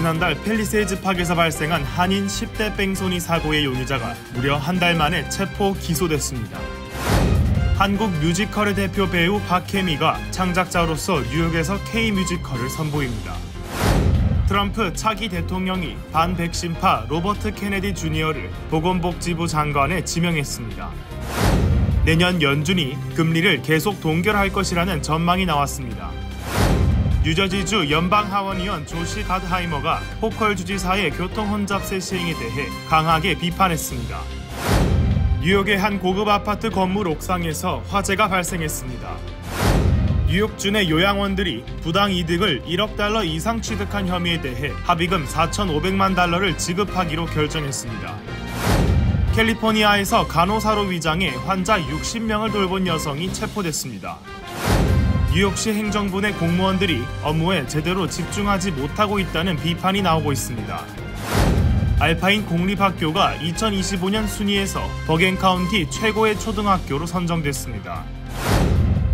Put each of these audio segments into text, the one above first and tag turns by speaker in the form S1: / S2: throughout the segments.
S1: 지난달 팰리세이즈 팍에서 발생한 한인 10대 뺑소니 사고의 용의자가 무려 한 달 만에 체포 기소됐습니다. 한국 뮤지컬의 대표 배우 박혜미가 창작자로서 뉴욕에서 K-뮤지컬을 선보입니다. 트럼프 차기 대통령이 반백신파 로버트 케네디 주니어를 보건복지부 장관에 지명했습니다. 내년 연준이 금리를 계속 동결할 것이라는 전망이 나왔습니다. 뉴저지주 연방하원의원 조시 갓하이머가 호컬 주지사의 교통혼잡세 시행에 대해 강하게 비판했습니다. 뉴욕의 한 고급 아파트 건물 옥상에서 화재가 발생했습니다. 뉴욕주 내 요양원들이 부당 이득을 1억 달러 이상 취득한 혐의에 대해 합의금 4,500만 달러를 지급하기로 결정했습니다. 캘리포니아에서 간호사로 위장해 환자 60명을 돌본 여성이 체포됐습니다. 뉴욕시 행정부 내 공무원들이 업무에 제대로 집중하지 못하고 있다는 비판이 나오고 있습니다. 알파인 공립학교가 2025년 순위에서 버겐 카운티 최고의 초등학교로 선정됐습니다.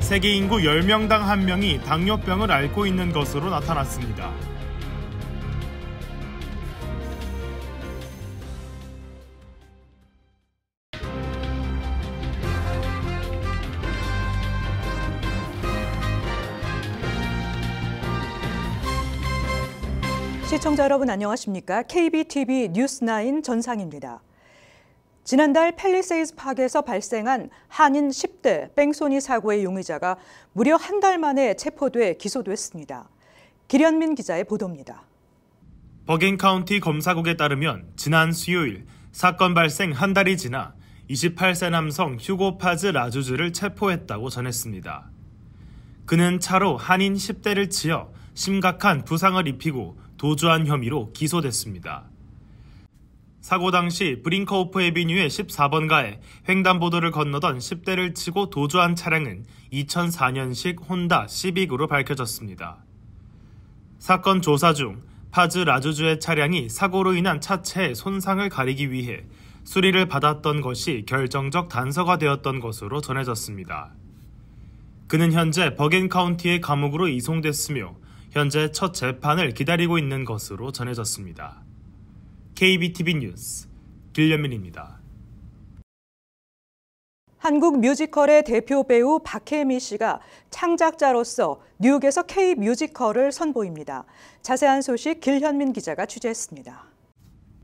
S1: 세계 인구 10명당 1명이 당뇨병을 앓고 있는 것으로 나타났습니다.
S2: 시청자 여러분 안녕하십니까? KBTV 뉴스9 전상입니다. 지난달 팰리세이즈 팍에서 발생한 한인 10대 뺑소니 사고의 용의자가 무려 한 달 만에 체포돼 기소됐습니다. 길현민 기자의 보도입니다.
S1: 버겐 카운티 검사국에 따르면 지난 수요일 사건 발생 한 달이 지나 28세 남성 휴고 파즈 라주즈를 체포했다고 전했습니다. 그는 차로 한인 10대를 치어 심각한 부상을 입히고 도주한 혐의로 기소됐습니다. 사고 당시 브링커호프 애비뉴의 14번가에 횡단보도를 건너던 10대를 치고 도주한 차량은 2004년식 혼다 시빅으로 밝혀졌습니다. 사건 조사 중 파즈 라주주의 차량이 사고로 인한 차체의 손상을 가리기 위해 수리를 받았던 것이 결정적 단서가 되었던 것으로 전해졌습니다. 그는 현재 버겐 카운티의 감옥으로 이송됐으며 현재 첫 재판을 기다리고 있는 것으로 전해졌습니다. KBTV 뉴스 길현민입니다.
S2: 한국 뮤지컬의 대표 배우 박혜미 씨가 창작자로서 뉴욕에서 K-뮤지컬을 선보입니다. 자세한 소식 길현민 기자가 취재했습니다.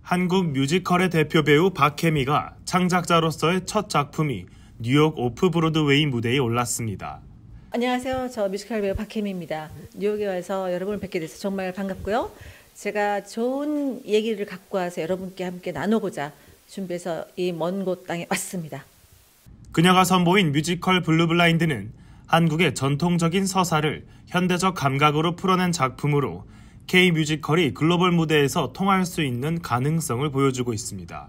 S1: 한국 뮤지컬의 대표 배우 박혜미가 창작자로서의 첫 작품이 뉴욕 오프 브로드웨이 무대에 올랐습니다.
S3: 안녕하세요. 저 뮤지컬 배우 박혜미입니다. 뉴욕에 와서 여러분을 뵙게 돼서 정말 반갑고요. 제가 좋은 얘기를 갖고 와서 여러분께 함께 나누고자 준비해서 이 먼 곳 땅에 왔습니다.
S1: 그녀가 선보인 뮤지컬 블루블라인드는 한국의 전통적인 서사를 현대적 감각으로 풀어낸 작품으로 K-뮤지컬이 글로벌 무대에서 통할 수 있는 가능성을 보여주고 있습니다.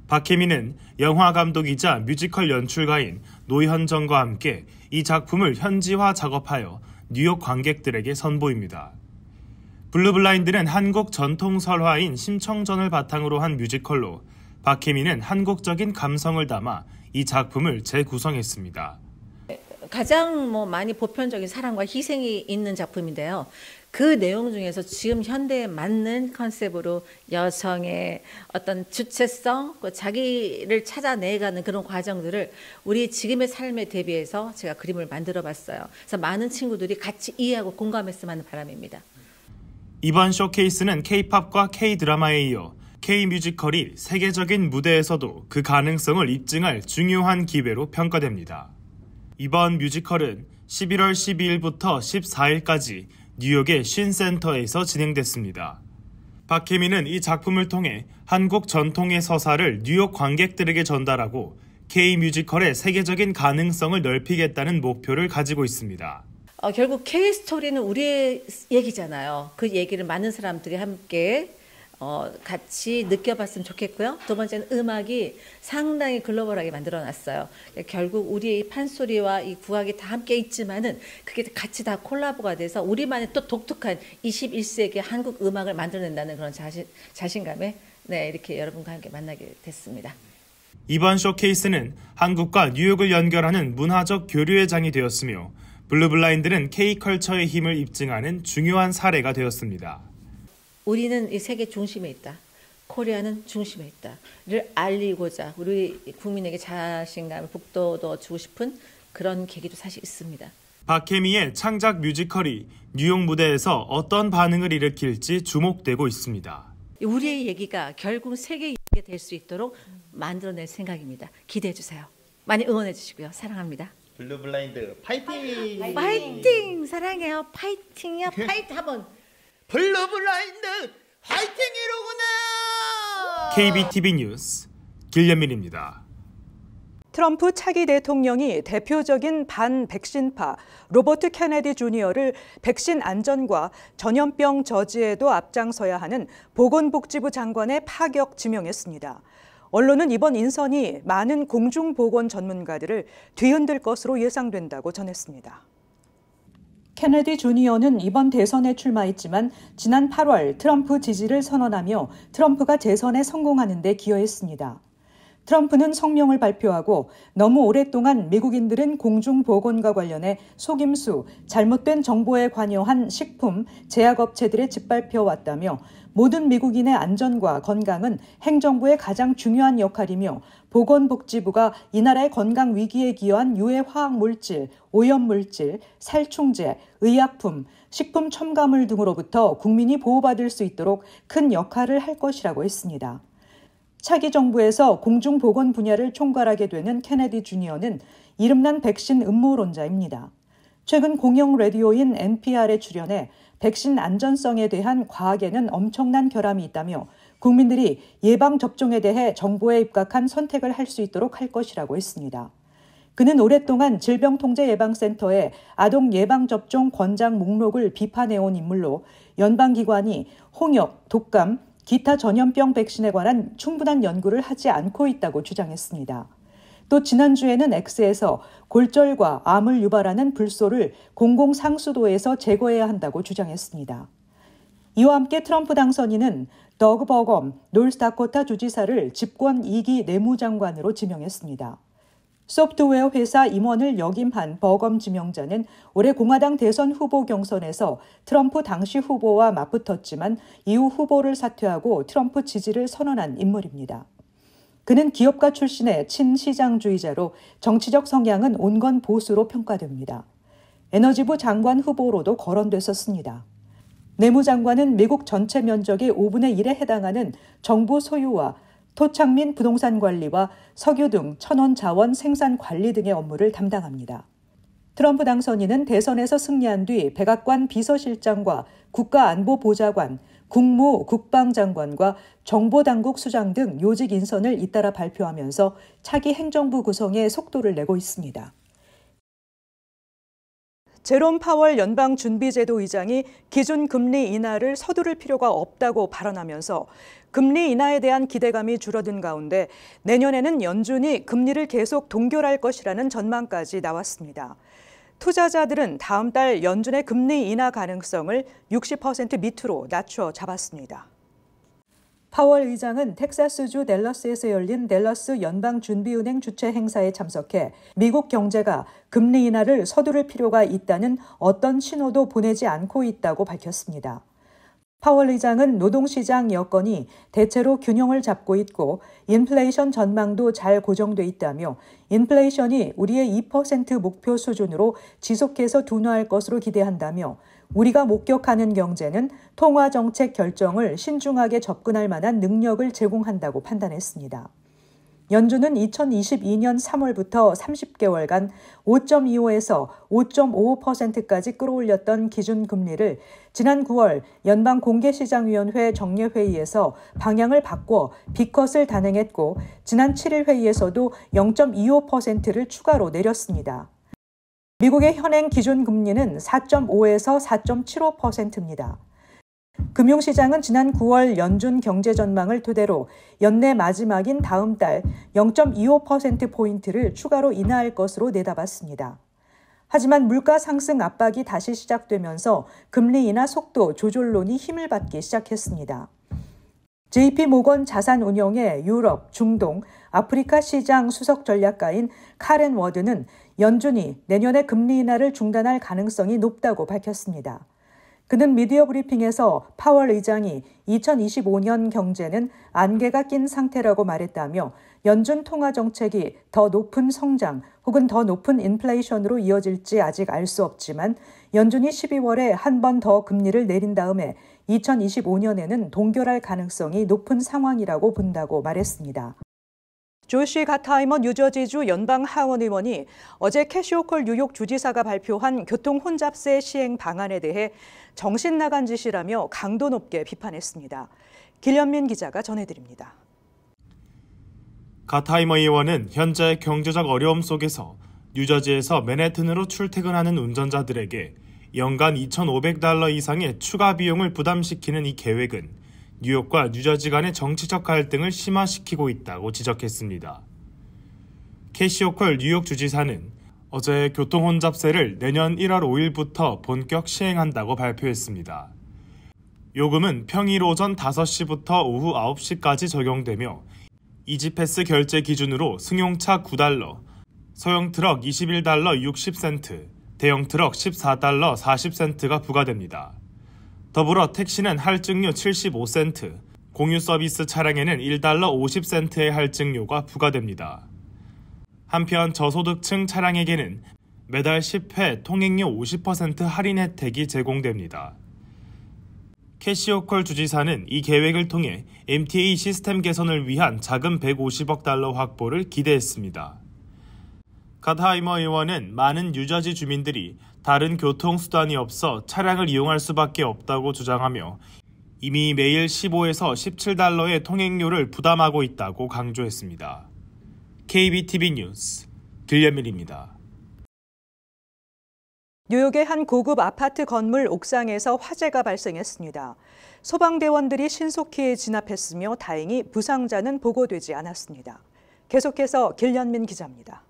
S1: 박혜미는 영화 감독이자 뮤지컬 연출가인 노현정과 함께 이 작품을 현지화 작업하여 뉴욕 관객들에게 선보입니다. 블루블라인드는 한국 전통 설화인 심청전을 바탕으로 한 뮤지컬로 박혜미는 한국적인 감성을 담아 이 작품을 재구성했습니다.
S3: 가장 많이 보편적인 사랑과 희생이 있는 작품인데요. 그 내용 중에서 지금 현대에 맞는 컨셉으로 여성의 어떤 주체성, 자기를 찾아내가는 그런 과정들을 우리 지금의 삶에 대비해서 제가 그림을 만들어 봤어요. 그래서 많은 친구들이 같이 이해하고 공감했으면 하는 바람입니다.
S1: 이번 쇼케이스는 K-팝과 K-드라마에 이어 K-뮤지컬이 세계적인 무대에서도 그 가능성을 입증할 중요한 기회로 평가됩니다. 이번 뮤지컬은 11월 12일부터 14일까지 뉴욕의 쉰센터에서 진행됐습니다. 박혜미는 이 작품을 통해 한국 전통의 서사를 뉴욕 관객들에게 전달하고 K-뮤지컬의 세계적인 가능성을 넓히겠다는 목표를 가지고 있습니다.
S3: 결국 K-스토리는 우리의 얘기잖아요. 그 얘기를 많은 사람들이 함께 같이 느껴봤으면 좋겠고요. 두 번째는 음악이 상당히 글로벌하게 만들어놨어요. 결국 우리의 판소리와 이 국악이 다 함께 있지만은 그게 같이 다 콜라보가 돼서 우리만의 또 독특한 21세기 한국 음악을 만들어낸다는 그런 자신감에 이렇게 여러분과 함께 만나게 됐습니다.
S1: 이번 쇼케이스는 한국과 뉴욕을 연결하는 문화적 교류의 장이 되었으며 블루블라인드는 K-컬처의 힘을 입증하는 중요한 사례가 되었습니다.
S3: 우리는 이 세계 중심에 있다. 코리아는 중심에 있다를 알리고자 우리 국민에게 자신감을 북돋워 주고 싶은 그런 계기도 사실 있습니다.
S1: 박혜미의 창작 뮤지컬이 뉴욕 무대에서 어떤 반응을 일으킬지 주목되고 있습니다.
S3: 우리의 얘기가 결국 세계 얘기가 될 수 있도록 만들어낼 생각입니다. 기대해 주세요. 많이 응원해 주시고요. 사랑합니다.
S4: 블루블라인드 파이팅!
S3: 파이팅! 사랑해요. 파이팅이요. 파이팅 한번.
S4: 블루블라인드 파이팅이로구나!
S1: KBTV 뉴스 길련민입니다.
S2: 트럼프 차기 대통령이 대표적인 반백신파 로버트 케네디 주니어를 백신 안전과 전염병 저지에도 앞장서야 하는 보건복지부 장관에 파격 지명했습니다. 언론은 이번 인선이 많은 공중보건 전문가들을 뒤흔들 것으로 예상된다고 전했습니다. 케네디 주니어는 이번 대선에 출마했지만 지난 8월 트럼프 지지를 선언하며 트럼프가 재선에 성공하는 데 기여했습니다. 트럼프는 성명을 발표하고 너무 오랫동안 미국인들은 공중보건과 관련해 속임수, 잘못된 정보에 관여한 식품, 제약업체들에 짓밟혀왔다며 모든 미국인의 안전과 건강은 행정부의 가장 중요한 역할이며 보건복지부가 이 나라의 건강 위기에 기여한 유해 화학물질, 오염물질, 살충제, 의약품, 식품 첨가물 등으로부터 국민이 보호받을 수 있도록 큰 역할을 할 것이라고 했습니다. 차기 정부에서 공중보건 분야를 총괄하게 되는 케네디 주니어는 이름난 백신 음모론자입니다. 최근 공영 라디오인 NPR에 출연해 백신 안전성에 대한 과학에는 엄청난 결함이 있다며 국민들이 예방접종에 대해 정보에 입각한 선택을 할 수 있도록 할 것이라고 했습니다. 그는 오랫동안 질병통제예방센터의 아동 예방접종 권장 목록을 비판해온 인물로 연방기관이 홍역, 독감, 기타 전염병 백신에 관한 충분한 연구를 하지 않고 있다고 주장했습니다. 또 지난주에는 X에서 골절과 암을 유발하는 불소를 공공상수도에서 제거해야 한다고 주장했습니다. 이와 함께 트럼프 당선인은 더그 버검 노스다코타 주지사를 집권 2기 내무장관으로 지명했습니다. 소프트웨어 회사 임원을 역임한 버검 지명자는 올해 공화당 대선 후보 경선에서 트럼프 당시 후보와 맞붙었지만 이후 후보를 사퇴하고 트럼프 지지를 선언한 인물입니다. 그는 기업가 출신의 친시장주의자로 정치적 성향은 온건 보수로 평가됩니다. 에너지부 장관 후보로도 거론됐었습니다. 내무장관은 미국 전체 면적의 5분의 1에 해당하는 정부 소유와 토착민 부동산 관리와 석유 등 천원 자원 생산 관리 등의 업무를 담당합니다. 트럼프 당선인은 대선에서 승리한 뒤 백악관 비서실장과 국가안보보좌관, 국무 국방장관과 정보당국 수장 등 요직 인선을 잇따라 발표하면서 차기 행정부 구성에 속도를 내고 있습니다. 제롬 파월 연방준비제도 의장이 기준금리 인하를 서두를 필요가 없다고 발언하면서 금리 인하에 대한 기대감이 줄어든 가운데 내년에는 연준이 금리를 계속 동결할 것이라는 전망까지 나왔습니다. 투자자들은 다음 달 연준의 금리 인하 가능성을 60% 밑으로 낮춰 잡았습니다. 파월 의장은 텍사스주 댈러스에서 열린 댈러스 연방준비은행 주최 행사에 참석해 미국 경제가 금리 인하를 서두를 필요가 있다는 어떤 신호도 보내지 않고 있다고 밝혔습니다. 파월 의장은 노동시장 여건이 대체로 균형을 잡고 있고 인플레이션 전망도 잘 고정돼 있다며 인플레이션이 우리의 2% 목표 수준으로 지속해서 둔화할 것으로 기대한다며 우리가 목격하는 경제는 통화정책 결정을 신중하게 접근할 만한 능력을 제공한다고 판단했습니다. 연준은 2022년 3월부터 30개월간 5.25에서 5.55%까지 끌어올렸던 기준금리를 지난 9월 연방공개시장위원회 정례회의에서 방향을 바꿔 B컷을 단행했고 지난 7일 회의에서도 0.25%를 추가로 내렸습니다. 미국의 현행 기준금리는 4.5에서 4.75%입니다. 금융시장은 지난 9월 연준 경제 전망을 토대로 연내 마지막인 다음 달 0.25%포인트를 추가로 인하할 것으로 내다봤습니다. 하지만 물가 상승 압박이 다시 시작되면서 금리 인하 속도 조절론이 힘을 받기 시작했습니다. JP모건 자산운용의 유럽, 중동, 아프리카 시장 수석 전략가인 카렌 워드는 연준이 내년에 금리 인하를 중단할 가능성이 높다고 밝혔습니다. 그는 미디어 브리핑에서 파월 의장이 2025년 경제는 안개가 낀 상태라고 말했다며 연준 통화 정책이 더 높은 성장 혹은 더 높은 인플레이션으로 이어질지 아직 알 수 없지만 연준이 12월에 한 번 더 금리를 내린 다음에 2025년에는 동결할 가능성이 높은 상황이라고 본다고 말했습니다. 조시 가타이머 뉴저지주 연방 하원 의원이 어제 캐시 호컬 뉴욕 주지사가 발표한 교통 혼잡세 시행 방안에 대해 정신 나간 짓이라며 강도 높게 비판했습니다. 길현민 기자가 전해드립니다.
S1: 가타이머 의원은 현재 경제적 어려움 속에서 뉴저지에서 맨해튼으로 출퇴근하는 운전자들에게 연간 $2,500 이상의 추가 비용을 부담시키는 이 계획은 뉴욕과 뉴저지 간의 정치적 갈등을 심화시키고 있다고 지적했습니다. 캐시 호컬 뉴욕 주지사는 어제 교통혼잡세를 내년 1월 5일부터 본격 시행한다고 발표했습니다. 요금은 평일 오전 5시부터 오후 9시까지 적용되며 이지패스 결제 기준으로 승용차 $9, 소형 트럭 $21 60센트, 대형 트럭 $14 40센트가 부과됩니다. 더불어 택시는 할증료 75센트, 공유 서비스 차량에는 $1 50센트의 할증료가 부과됩니다. 한편 저소득층 차량에게는 매달 10회 통행료 50% 할인 혜택이 제공됩니다. 캐시 호컬 주지사는 이 계획을 통해 MTA 시스템 개선을 위한 자금 $150억 확보를 기대했습니다. 가타이머 의원은 많은 뉴저지 주민들이 다른 교통수단이 없어 차량을 이용할 수밖에 없다고 주장하며 이미 매일 15에서 $17의 통행료를 부담하고 있다고 강조했습니다. KBTV 뉴스 길현민입니다.
S2: 뉴욕의 한 고급 아파트 건물 옥상에서 화재가 발생했습니다. 소방대원들이 신속히 진압했으며 다행히 부상자는 보고되지 않았습니다. 계속해서 길현민 기자입니다.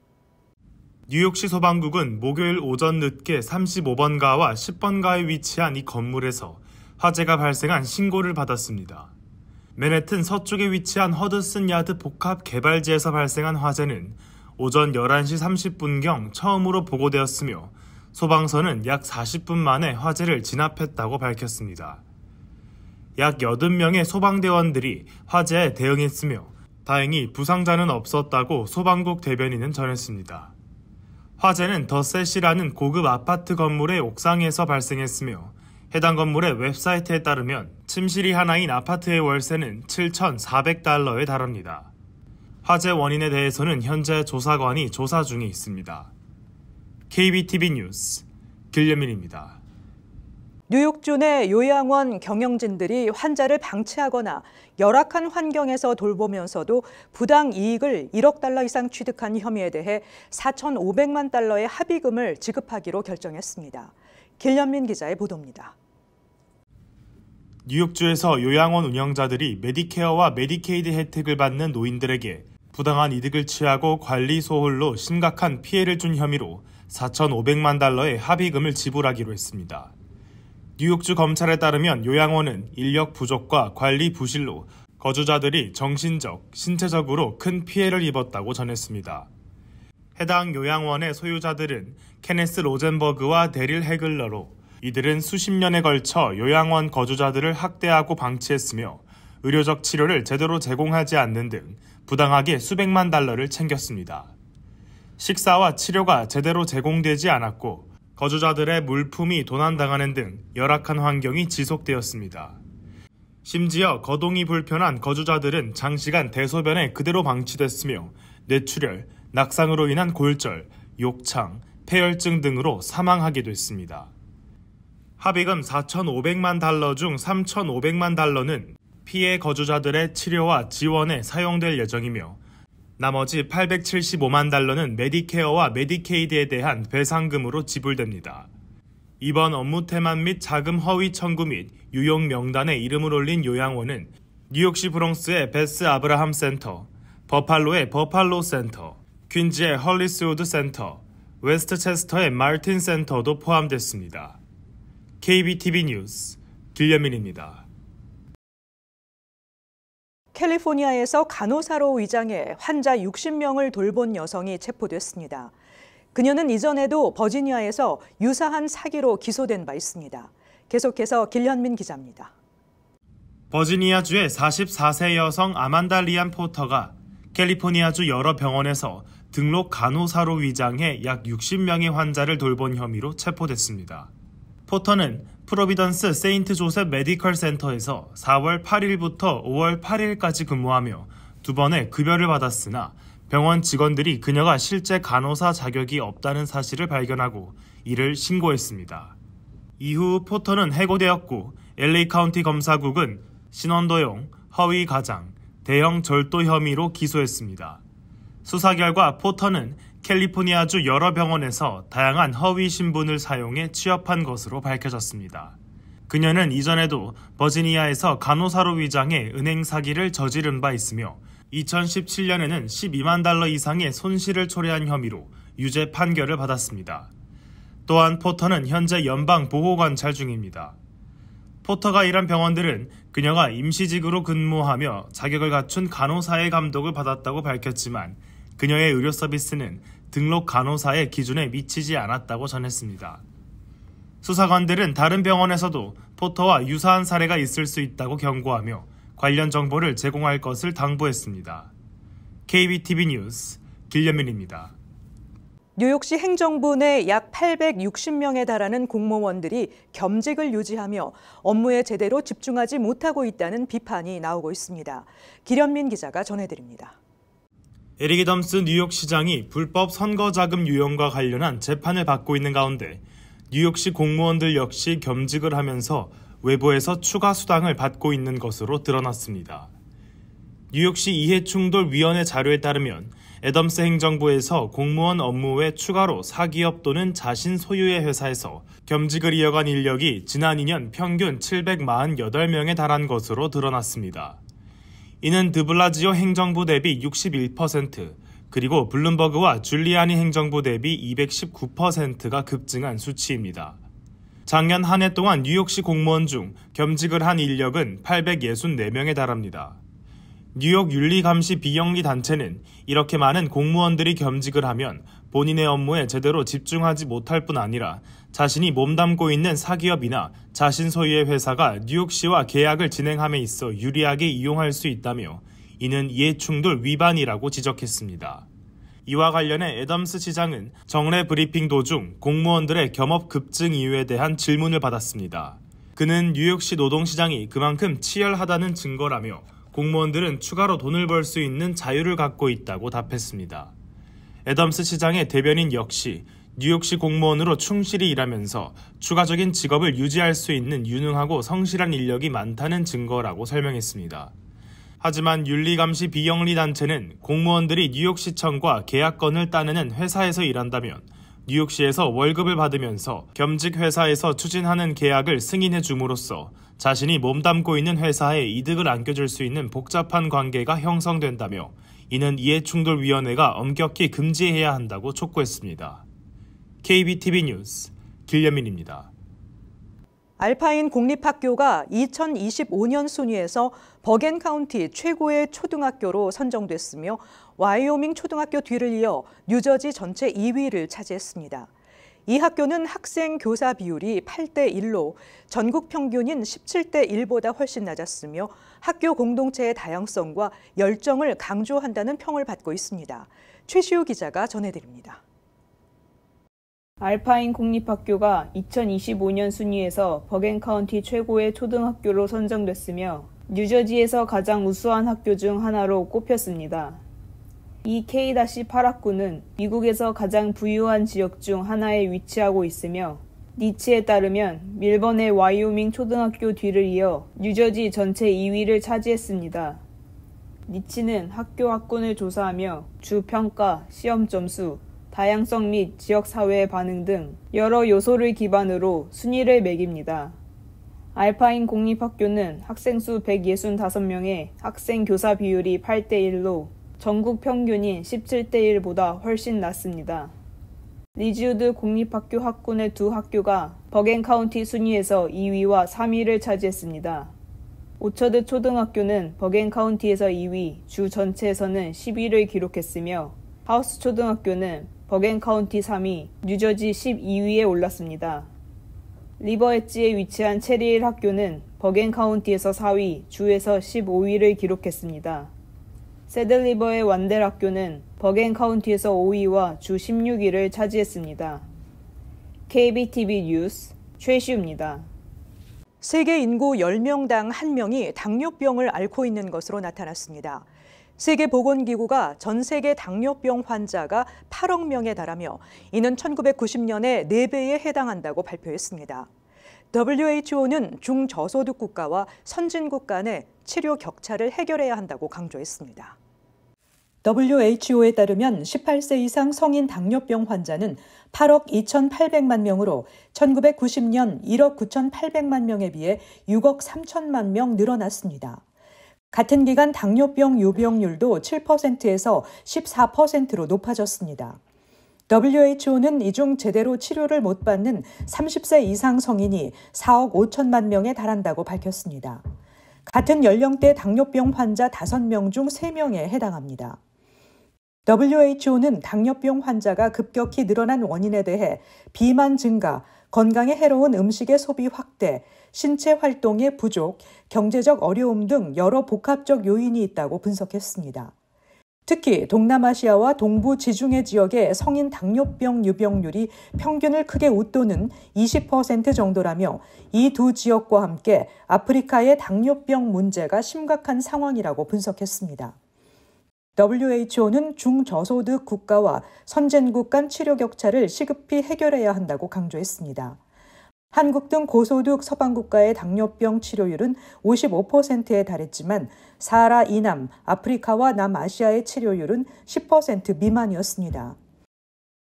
S1: 뉴욕시 소방국은 목요일 오전 늦게 35번가와 10번가에 위치한 이 건물에서 화재가 발생한 신고를 받았습니다. 맨해튼 서쪽에 위치한 허드슨 야드 복합 개발지에서 발생한 화재는 오전 11시 30분경 처음으로 보고되었으며 소방서는 약 40분 만에 화재를 진압했다고 밝혔습니다. 약 80명의 소방대원들이 화재에 대응했으며 다행히 부상자는 없었다고 소방국 대변인은 전했습니다. 화재는 더셋이라는 고급 아파트 건물의 옥상에서 발생했으며 해당 건물의 웹사이트에 따르면 침실이 하나인 아파트의 월세는 $7,400에 달합니다. 화재 원인에 대해서는 현재 조사관이 조사 중에 있습니다. KBTV 뉴스 길현민입니다.
S2: 뉴욕주 내 요양원 경영진들이 환자를 방치하거나 열악한 환경에서 돌보면서도 부당 이익을 $1억 이상 취득한 혐의에 대해 $4,500만 합의금을 지급하기로 결정했습니다. 길현민 기자의 보도입니다.
S1: 뉴욕주에서 요양원 운영자들이 메디케어와 메디케이드 혜택을 받는 노인들에게 부당한 이득을 취하고 관리 소홀로 심각한 피해를 준 혐의로 $4,500만 합의금을 지불하기로 했습니다. 뉴욕주 검찰에 따르면 요양원은 인력 부족과 관리 부실로 거주자들이 정신적, 신체적으로 큰 피해를 입었다고 전했습니다. 해당 요양원의 소유자들은 케네스 로젠버그와 데릴 해글러로 이들은 수십 년에 걸쳐 요양원 거주자들을 학대하고 방치했으며 의료적 치료를 제대로 제공하지 않는 등 부당하게 수백만 달러를 챙겼습니다. 식사와 치료가 제대로 제공되지 않았고 거주자들의 물품이 도난당하는 등 열악한 환경이 지속되었습니다. 심지어 거동이 불편한 거주자들은 장시간 대소변에 그대로 방치됐으며 뇌출혈, 낙상으로 인한 골절, 욕창, 폐혈증 등으로 사망하기도 했습니다. 합의금 $4,500만 중 $3,500만 피해 거주자들의 치료와 지원에 사용될 예정이며 나머지 $875만 메디케어와 메디케이드에 대한 배상금으로 지불됩니다. 이번 업무 태만 및 자금 허위 청구 및 유용 명단에 이름을 올린 요양원은 뉴욕시 브롱스의 베스 아브라함 센터, 버팔로의 버팔로 센터, 퀸즈의 헐리스우드 센터, 웨스트체스터의 마틴 센터도 포함됐습니다. KBTV 뉴스 길현민입니다.
S2: 캘리포니아에서 간호사로 위장해 환자 60명을 돌본 여성이 체포됐습니다. 그녀는 이전에도 버지니아에서 유사한 사기로 기소된 바 있습니다. 계속해서 길현민 기자입니다.
S1: 버지니아주의 44세 여성 아만다 리안 포터가 캘리포니아주 여러 병원에서 등록 간호사로 위장해 약 60명의 환자를 돌본 혐의로 체포됐습니다. 포터는 프로비던스 세인트 조셉 메디컬 센터에서 4월 8일부터 5월 8일까지 근무하며 2번의 급여를 받았으나 병원 직원들이 그녀가 실제 간호사 자격이 없다는 사실을 발견하고 이를 신고했습니다. 이후 포터는 해고되었고 LA 카운티 검사국은 신원도용, 허위 가장, 대형 절도 혐의로 기소했습니다. 수사 결과 포터는 캘리포니아주 여러 병원에서 다양한 허위 신분을 사용해 취업한 것으로 밝혀졌습니다. 그녀는 이전에도 버지니아에서 간호사로 위장해 은행 사기를 저지른 바 있으며 2017년에는 $12만 이상의 손실을 초래한 혐의로 유죄 판결을 받았습니다. 또한 포터는 현재 연방 보호관찰 중입니다. 포터가 일한 병원들은 그녀가 임시직으로 근무하며 자격을 갖춘 간호사의 감독을 받았다고 밝혔지만 그녀의 의료 서비스는 등록 간호사의 기준에 미치지 않았다고 전했습니다. 수사관들은 다른 병원에서도 포터와 유사한 사례가 있을 수 있다고 경고하며 관련 정보를 제공할 것을 당부했습니다. KBTV 뉴스 길현민입니다.
S2: 뉴욕시 행정부 내 약 860명에 달하는 공무원들이 겸직을 유지하며 업무에 제대로 집중하지 못하고 있다는 비판이 나오고 있습니다. 길현민 기자가 전해드립니다.
S1: 에릭 애덤스 뉴욕시장이 불법 선거자금 유용과 관련한 재판을 받고 있는 가운데 뉴욕시 공무원들 역시 겸직을 하면서 외부에서 추가 수당을 받고 있는 것으로 드러났습니다. 뉴욕시 이해충돌위원회 자료에 따르면 애덤스 행정부에서 공무원 업무 외 추가로 사기업 또는 자신 소유의 회사에서 겸직을 이어간 인력이 지난 2년 평균 748명에 달한 것으로 드러났습니다. 이는 드블라지오 행정부 대비 61%, 그리고 블룸버그와 줄리아니 행정부 대비 219%가 급증한 수치입니다. 작년 한 해 동안 뉴욕시 공무원 중 겸직을 한 인력은 864명에 달합니다. 뉴욕 윤리감시 비영리 단체는 이렇게 많은 공무원들이 겸직을 하면 본인의 업무에 제대로 집중하지 못할 뿐 아니라 자신이 몸담고 있는 사기업이나 자신 소유의 회사가 뉴욕시와 계약을 진행함에 있어 유리하게 이용할 수 있다며 이는 이해충돌 위반이라고 지적했습니다. 이와 관련해 애덤스 시장은 정례 브리핑 도중 공무원들의 겸업 급증 이유에 대한 질문을 받았습니다. 그는 뉴욕시 노동시장이 그만큼 치열하다는 증거라며 공무원들은 추가로 돈을 벌 수 있는 자유를 갖고 있다고 답했습니다. 애덤스 시장의 대변인 역시 뉴욕시 공무원으로 충실히 일하면서 추가적인 직업을 유지할 수 있는 유능하고 성실한 인력이 많다는 증거라고 설명했습니다. 하지만 윤리감시 비영리단체는 공무원들이 뉴욕시청과 계약건을 따내는 회사에서 일한다면 뉴욕시에서 월급을 받으면서 겸직 회사에서 추진하는 계약을 승인해 줌으로써 자신이 몸담고 있는 회사에 이득을 안겨줄 수 있는 복잡한 관계가 형성된다며 이는 이해충돌위원회가 엄격히 금지해야 한다고 촉구했습니다. KBTV 뉴스 길현민입니다.
S2: 알파인 공립학교가 2025년 순위에서 버겐 카운티 최고의 초등학교로 선정됐으며 와이오밍 초등학교 뒤를 이어 뉴저지 전체 2위를 차지했습니다. 이 학교는 학생 교사 비율이 8대1로 전국 평균인 17대1보다 훨씬 낮았으며 학교 공동체의 다양성과 열정을 강조한다는 평을 받고 있습니다. 최시우 기자가 전해드립니다.
S5: 알파인 공립학교가 2025년 순위에서 버겐 카운티 최고의 초등학교로 선정됐으며 뉴저지에서 가장 우수한 학교 중 하나로 꼽혔습니다. 이 K-8학구는 미국에서 가장 부유한 지역 중 하나에 위치하고 있으며 니치에 따르면 밀번의 와이오밍 초등학교 뒤를 이어 뉴저지 전체 2위를 차지했습니다. 니치는 학교 학군을 조사하며 주 평가, 시험 점수, 다양성 및 지역사회의 반응 등 여러 요소를 기반으로 순위를 매깁니다. 알파인 공립학교는 학생 수 165명의 학생 교사 비율이 8대1로 전국 평균인 17대1보다 훨씬 낮습니다. 리즈우드 공립학교 학군의 두 학교가 버겐 카운티 순위에서 2위와 3위를 차지했습니다. 오처드 초등학교는 버겐 카운티에서 2위, 주 전체에서는 10위를 기록했으며 하우스 초등학교는 버겐 카운티 3위, 뉴저지 12위에 올랐습니다. 리버 엣지에 위치한 체리힐 학교는 버겐 카운티에서 4위, 주에서 15위를 기록했습니다. 새들리버의 완델 학교는 버겐 카운티에서 5위와 주 16위를 차지했습니다. KBTV 뉴스 최시우입니다.
S2: 세계 인구 10명당 1명이 당뇨병을 앓고 있는 것으로 나타났습니다. 세계보건기구가 전 세계 당뇨병 환자가 8억 명에 달하며 이는 1990년의 4배에 해당한다고 발표했습니다. WHO는 중저소득 국가와 선진국 간의 치료 격차를 해결해야 한다고 강조했습니다. WHO에 따르면 18세 이상 성인 당뇨병 환자는 8억 2,800만 명으로 1990년 1억 9,800만 명에 비해 6억 3천만 명 늘어났습니다. 같은 기간 당뇨병 유병률도 7%에서 14%로 높아졌습니다. WHO는 이 중 제대로 치료를 못 받는 30세 이상 성인이 4억 5천만 명에 달한다고 밝혔습니다. 같은 연령대 당뇨병 환자 5명 중 3명에 해당합니다. WHO는 당뇨병 환자가 급격히 늘어난 원인에 대해 비만 증가, 건강에 해로운 음식의 소비 확대, 신체 활동의 부족, 경제적 어려움 등 여러 복합적 요인이 있다고 분석했습니다. 특히 동남아시아와 동부 지중해 지역의 성인 당뇨병 유병률이 평균을 크게 웃도는 20% 정도라며 이 두 지역과 함께 아프리카의 당뇨병 문제가 심각한 상황이라고 분석했습니다. WHO는 중저소득 국가와 선진국 간 치료 격차를 시급히 해결해야 한다고 강조했습니다. 한국 등 고소득 서방 국가의 당뇨병 치료율은 55%에 달했지만 사하라 이남, 아프리카와 남아시아의 치료율은 10% 미만이었습니다.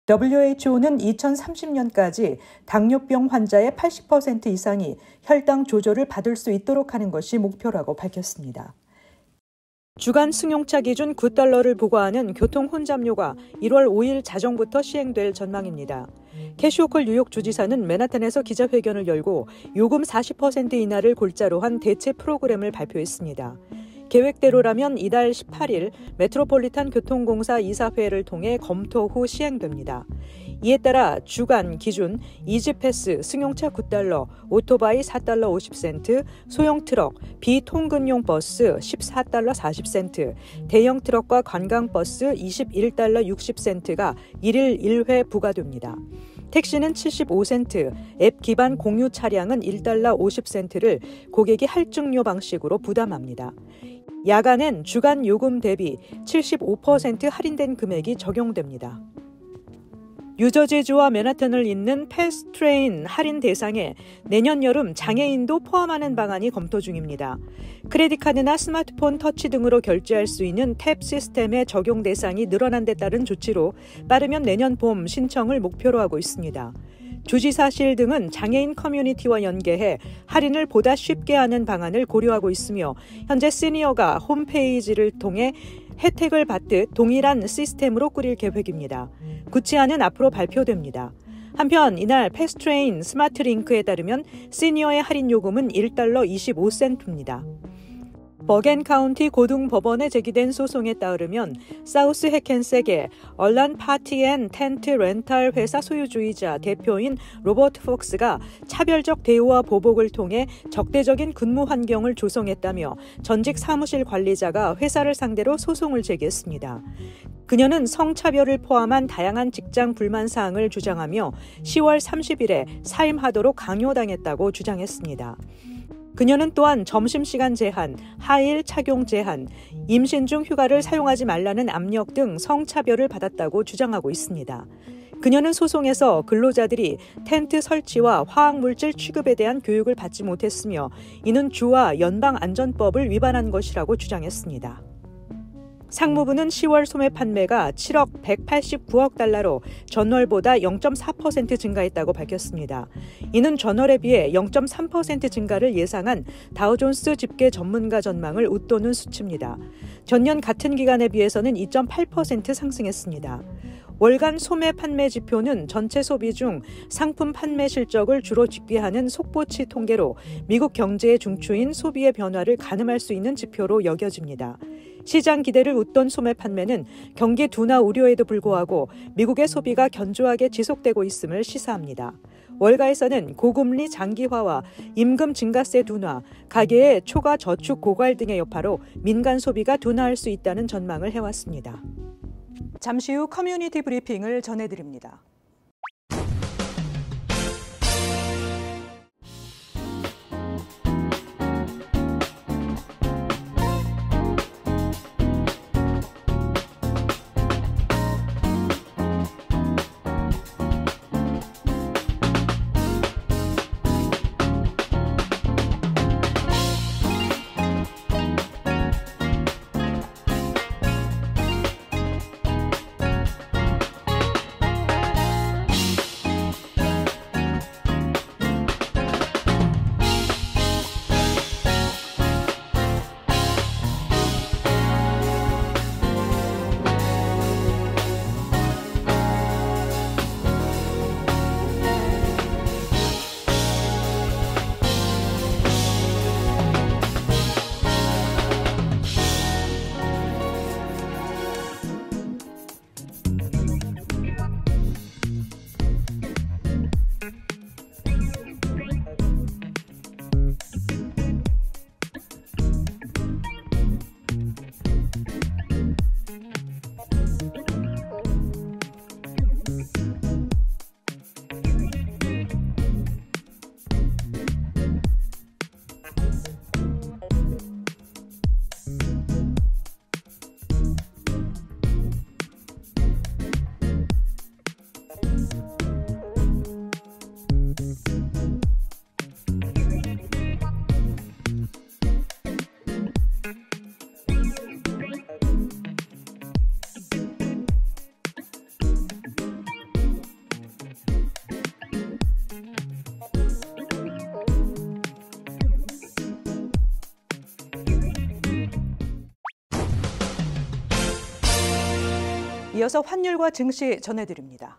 S2: WHO는 2030년까지 당뇨병 환자의 80% 이상이 혈당 조절을 받을 수 있도록 하는 것이 목표라고 밝혔습니다. 주간 승용차 기준 $9를 부과하는 교통 혼잡료가 1월 5일 자정부터 시행될 전망입니다. 캐시 호컬 뉴욕 주지사는 맨하탄에서 기자회견을 열고 요금 40% 인하를 골자로 한 대체 프로그램을 발표했습니다. 계획대로라면 이달 18일 메트로폴리탄 교통공사 이사회를 통해 검토 후 시행됩니다. 이에 따라 주간 기준 이지패스 승용차 $9, 오토바이 $4 50센트, 소형 트럭, 비통근용 버스 $14 40센트, 대형 트럭과 관광버스 $21 60센트가 1일 1회 부과됩니다. 택시는 75센트, 앱 기반 공유 차량은 $1 50센트를 고객이 할증료 방식으로 부담합니다. 야간엔 주간 요금 대비 75% 할인된 금액이 적용됩니다. 뉴저지주와 맨하탄을 잇는 패스트트레인 할인 대상에 내년 여름 장애인도 포함하는 방안이 검토 중입니다. 크레딧카드나 스마트폰 터치 등으로 결제할 수 있는 탭 시스템의 적용 대상이 늘어난 데 따른 조치로 빠르면 내년 봄 신청을 목표로 하고 있습니다. 주지사실 등은 장애인 커뮤니티와 연계해 할인을 보다 쉽게 하는 방안을 고려하고 있으며 현재 시니어가 홈페이지를 통해 혜택을 받듯 동일한 시스템으로 꾸릴 계획입니다. 구치안은 앞으로 발표됩니다. 한편 이날 패스트트레인 스마트링크에 따르면 시니어의 할인 요금은 $1 25센트입니다. 버겐 카운티 고등법원에 제기된 소송에 따르면 사우스 해켄색의 얼란 파티 앤 텐트 렌탈 회사 소유주이자 대표인 로버트 폭스가 차별적 대우와 보복을 통해 적대적인 근무 환경을 조성했다며 전직 사무실 관리자가 회사를 상대로 소송을 제기했습니다. 그녀는 성차별을 포함한 다양한 직장 불만 사항을 주장하며 10월 30일에 사임하도록 강요당했다고 주장했습니다. 그녀는 또한 점심시간 제한, 하일 착용 제한, 임신 중 휴가를 사용하지 말라는 압력 등 성차별을 받았다고 주장하고 있습니다. 그녀는 소송에서 근로자들이 텐트 설치와 화학물질 취급에 대한 교육을 받지 못했으며 이는 주와 연방안전법을 위반한 것이라고 주장했습니다. 상무부는 10월 소매 판매가 7억 189억 달러로 전월보다 0.4% 증가했다고 밝혔습니다. 이는 전월에 비해 0.3% 증가를 예상한 다우존스 집계 전문가 전망을 웃도는 수치입니다. 전년 같은 기간에 비해서는 2.8% 상승했습니다. 월간 소매 판매 지표는 전체 소비 중 상품 판매 실적을 주로 집계하는 속보치 통계로 미국 경제의 중추인 소비의 변화를 가늠할 수 있는 지표로 여겨집니다. 시장 기대를 웃돈 소매 판매는 경기 둔화 우려에도 불구하고 미국의 소비가 견조하게 지속되고 있음을 시사합니다. 월가에서는 고금리 장기화와 임금 증가세 둔화, 가계의 초과 저축 고갈 등의 여파로 민간 소비가 둔화할 수 있다는 전망을 해왔습니다. 잠시 후 커뮤니티 브리핑을 전해드립니다. 이어서 환율과 증시 전해드립니다.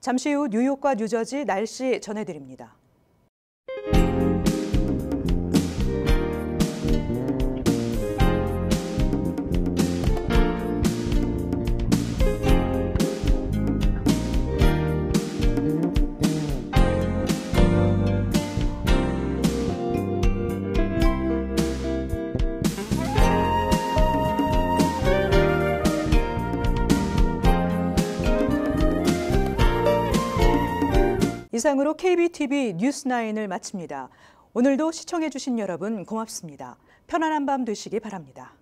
S2: 잠시 후 뉴욕과 뉴저지 날씨 전해드립니다. 이상으로 KBTV 뉴스9을 마칩니다. 오늘도 시청해주신 여러분 고맙습니다. 편안한 밤 되시기 바랍니다.